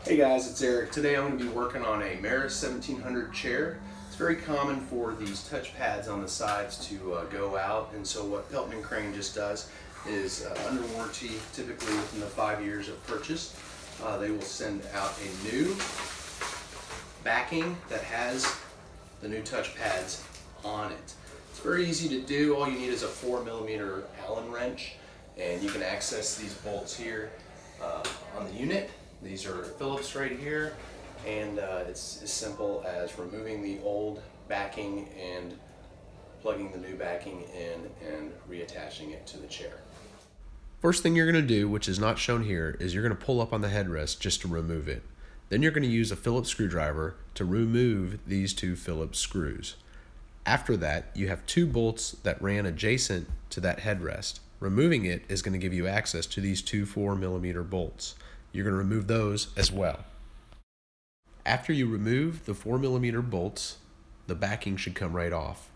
Hey guys, it's Eric. Today I'm going to be working on a Marus 1700 chair. It's very common for these touch pads on the sides to go out, and so what Pelton and Crane just does is under warranty, typically within the 5 years of purchase, they will send out a new backing that has the new touch pads on it. It's very easy to do. All you need is a 4mm Allen wrench, and you can access these bolts here on the unit. These are Phillips right here, and it's as simple as removing the old backing and plugging the new backing in and reattaching it to the chair. First thing you're going to do, which is not shown here, is you're going to pull up on the headrest just to remove it. Then you're going to use a Phillips screwdriver to remove these two Phillips screws. After that, you have two bolts that ran adjacent to that headrest. Removing it is going to give you access to these two 4mm bolts. You're going to remove those as well. After you remove the 4mm bolts, the backing should come right off.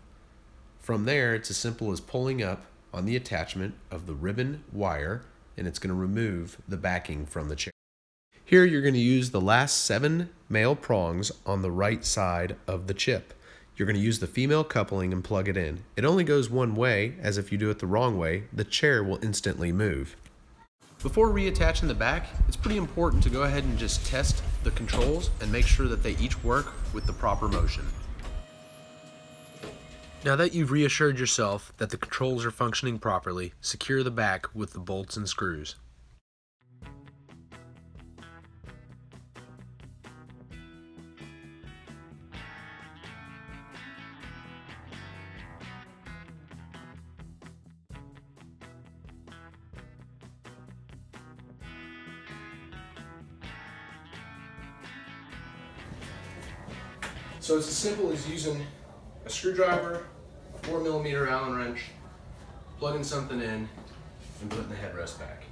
From there, it's as simple as pulling up on the attachment of the ribbon wire, and it's going to remove the backing from the chair. Here you're going to use the last 7 male prongs on the right side of the chip. You're going to use the female coupling and plug it in. It only goes one way, as if you do it the wrong way, the chair will instantly move. Before reattaching the back, it's pretty important to go ahead and just test the controls and make sure that they each work with the proper motion. Now that you've reassured yourself that the controls are functioning properly, secure the back with the bolts and screws. So it's as simple as using a screwdriver, a 4mm Allen wrench, plugging something in, and putting the headrest back.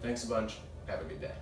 Thanks a bunch. Have a good day.